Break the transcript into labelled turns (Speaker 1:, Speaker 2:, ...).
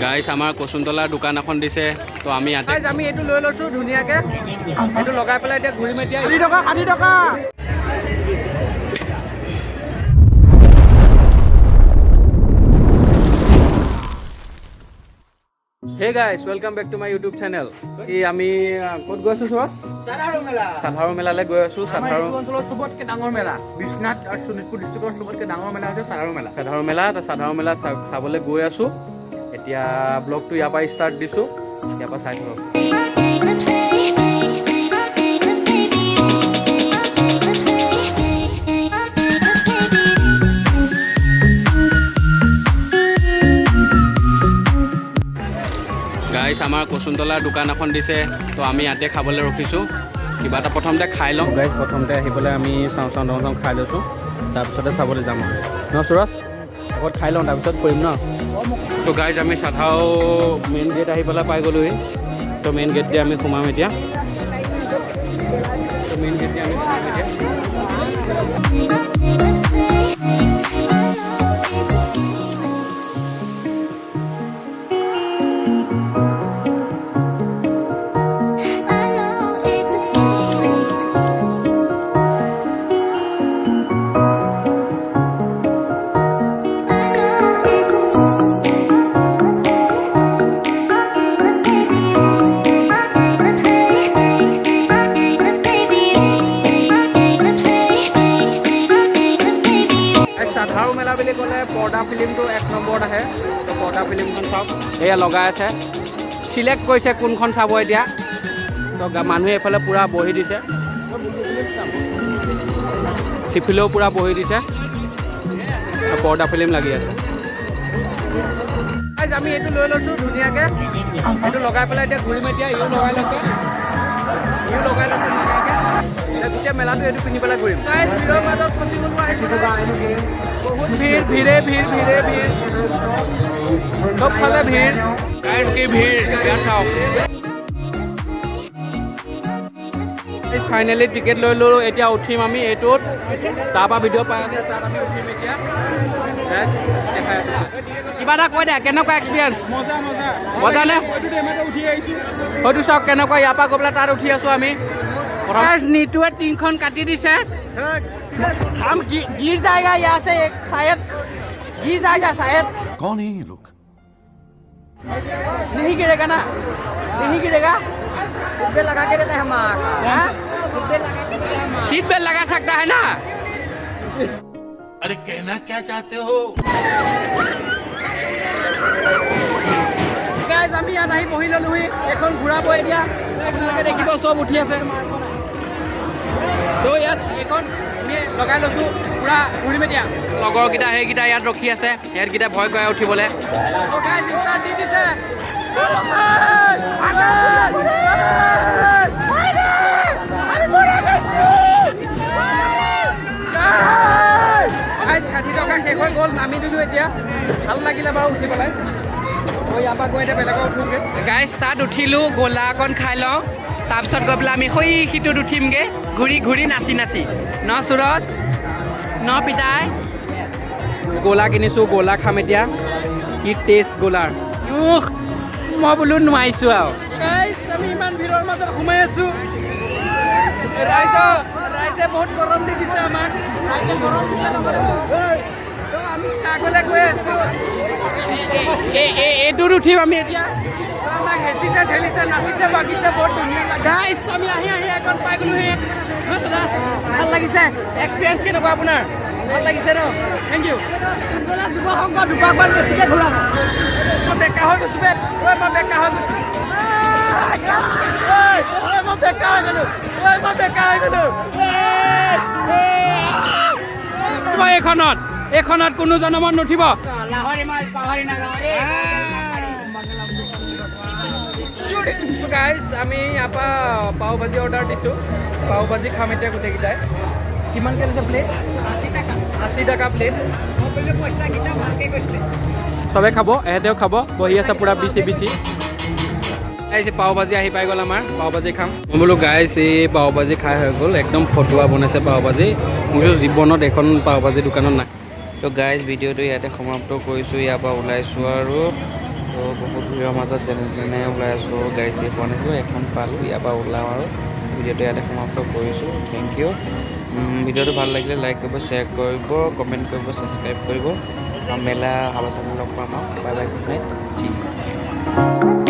Speaker 1: গাইছ আমাৰ কচুনতলা দোকান এখন দিছে তো আমি ইয়াতে
Speaker 2: আমি এইটো লৈ লৈছো ধুনীয়াকে এইটো লগাই পেলাই এতিয়া ঘূৰিম এতিয়া 60 টকা Hey guys, welcome back to my YouTube channel. আমি ক'ত গৈ আছো সস সাধাৰু মেলালৈ গৈ আছো সাধাৰু অঞ্চলৰ সবতকে ডাঙৰ মেলা বিশ্বনাথ আৰু শোণিতপুৰ ডিষ্ট্ৰিক্টৰ সবতকে ডাঙৰ মেলা হৈছে সাধাৰু মেলা চাবলৈ গৈ আছো এতিয়া ব্লগটো ইয়াৰ পৰা ষ্টাৰ্ট দিছো ইয়াৰ পৰা চাই থাকক গাইছ আমাৰ কচুনতলা দোকান এখন দিছে তো আমি ইয়াতে খাবলৈ ৰখিছোঁ কিবা এটা প্ৰথমতে খাই লওঁ গাইছ প্ৰথমতে আহি পেলাই আমি চাওঁ খাই লৈছোঁ তাৰপিছতে চাবলৈ যাম ন সুৰজ আগত খাই লওঁ তাৰপিছত কৰিম ন তো গাইছ আমি সাধাৰু মেইন গেট আহি পেলাই পাই গ'লোহি তো মেইন গেট দি আমি সোমাম এতিয়া সাধাৰু মেলা বুলি ক'লে পৰ্দা ফিল্মটো 1 নম্বৰত আহে তো পৰ্দা ফিল্মখন চাওক এয়া লগাই আছে চিলেক্ট কৰিছে কোনখন চাব এতিয়া তো মানুহে এইফালে পূৰা বহি দিছে সিফালেও পূৰা বহি দিছে পৰ্দা ফিল্ম লাগি আছে আমি এইটো লৈ লৈছোঁ ধুনীয়াকৈ এইটো লগাই পেলাই এতিয়া ঘূৰিম এতিয়া ইও লগাই লৈছে ধুনীয়াকৈ গোটেই মেলাটো এইটো পিন্ধি পেলাই ঘূৰিম ভিৰৰ মাজত ফচিব বহুত ভিৰে চবফালে ভিৰ কি ভিৰ ইয়াত চাওক ফাইনেলি টিকেট লৈ ল'লোঁ এতিয়া উঠিম আমি এইটোত তাৰপৰা ভিডিঅ' পাই আছে তাত আমি উঠিম এতিয়া কিবা এটা কৈ দে কেনেকুৱা এক্সপিৰিয়েঞ্চ মজা নে হয়তো চাওক কেনেকুৱা ইয়াৰ পৰা গৈ পেলাই তাত উঠি আছোঁ আমি नीटुए टीन काटी दिसे हम गिर जाएगा यहाँ से शायद गिर जाएगा शायद
Speaker 3: कौन है ये लोग
Speaker 2: नहीं गिरेगा ना नहीं गिरेगा सीट बेल्ट लगा के देते हैं हम सीट बेल्ट लगा सकता है ना
Speaker 3: अरे कहना क्या चाहते हो
Speaker 2: गाइस আমি ইয়াত আহি বহি ললোহি এখন ঘূৰাব এতিয়া আপোনালোকে দেখিব চব উঠি আছে তো ইয়াত এখন আমি লগাই লৈছোঁ পূৰা ঘূৰিম এতিয়া লগৰকেইটা সেইকেইটা ইয়াত ৰখি আছে সিহঁতকেইটা ভয় কৰে উঠিবলৈ ষাঠি টকা শেষ হৈ গ'ল নামি দিলোঁ এতিয়া ভাল লাগিলে বাৰু উঠি পেলাই ইয়াৰ পৰা গৈ এতিয়া বেলেগত উঠোঁগৈ গাইছ তাত উঠিলোঁ গোলা অকণ খাই লওঁ তাৰপিছত গৈ পেলাই আমি সিটোত উঠিমগৈ ঘূৰি নাচি ন সুৰজ ন পিতাই গোলা কিনিছোঁ গোলা খাম এতিয়া কি টেষ্ট গোলাৰ মই বোলো নোৱাৰিছোঁ আৰু গাইছ আমি ইমান ভিৰৰ মাজত সোমাই আছোঁ ৰাইজে বহুত গৰম দি দিছে আমাক আমি আগলৈ গৈ আছোঁ এইটোত উঠিম আমি এতিয়া আমাক হেঁচিছে ঠেলিছে নাচিছে বাগিছে বহুত ধুনীয়া গাইছ আমি আহি এখন পাই গ'লোহি ভাল লাগিছে এক্সপিৰিয়েঞ্চ কেনেকুৱা আপোনাৰ ভাল লাগিছে ন থেংক ইউ যুৱ সংঘ দুপাকমান বেছিকৈ ঘূৰাম মই বেকা হৈ গৈছোঁ মই বেকা হৈ গৈছোঁ মই এইখনত কোনো জনমত নুঠিব গাইছ আমি ইয়াৰ পৰা পাও ভাজি অৰ্ডাৰ দিছোঁ পাও ভাজি খাম এতিয়া গোটেইকেইটাই কিমানকৈ দিছে প্লেট 80 টকা প্লেট চবে খাব এহেঁতেও খাব বহি আছে পূৰা বিচি আহিছে পাও ভাজি আহি পাই গ'ল আমাৰ পাও ভাজি খাম মই বোলো গাইছ এই পাও ভাজি খাই হৈ গ'ল একদম ফটুৱা বনাইছে পাও ভাজি মোৰ জীৱনত এখন পাও ভাজি দোকানত নাই তো গাইজ ভিডিঅ'টো ইয়াতে সমাপ্ত কৰিছোঁ ইয়াৰ পৰা ওলাইছোঁ আৰু চ' বহুত ভিৰৰ মাজত যেনে তেনে ওলাই আছোঁ, গাড়ী চাড়ী পোৱা নাছিলোঁ, এখন পালোঁ, ইয়াৰ পৰা ওলাওঁ আৰু ভিডিঅ'টো ইয়াতে সমাপ্ত কৰিছোঁ। Thank you. ভিডিঅ'টো ভাল লাগিলে লাইক কৰিব, শ্বেয়াৰ কৰিব, কমেণ্ট কৰিব, ছাবস্ক্ৰাইব কৰিব। মেলা আলোচনা লগ পাম আৰু bye bye, good night, see U.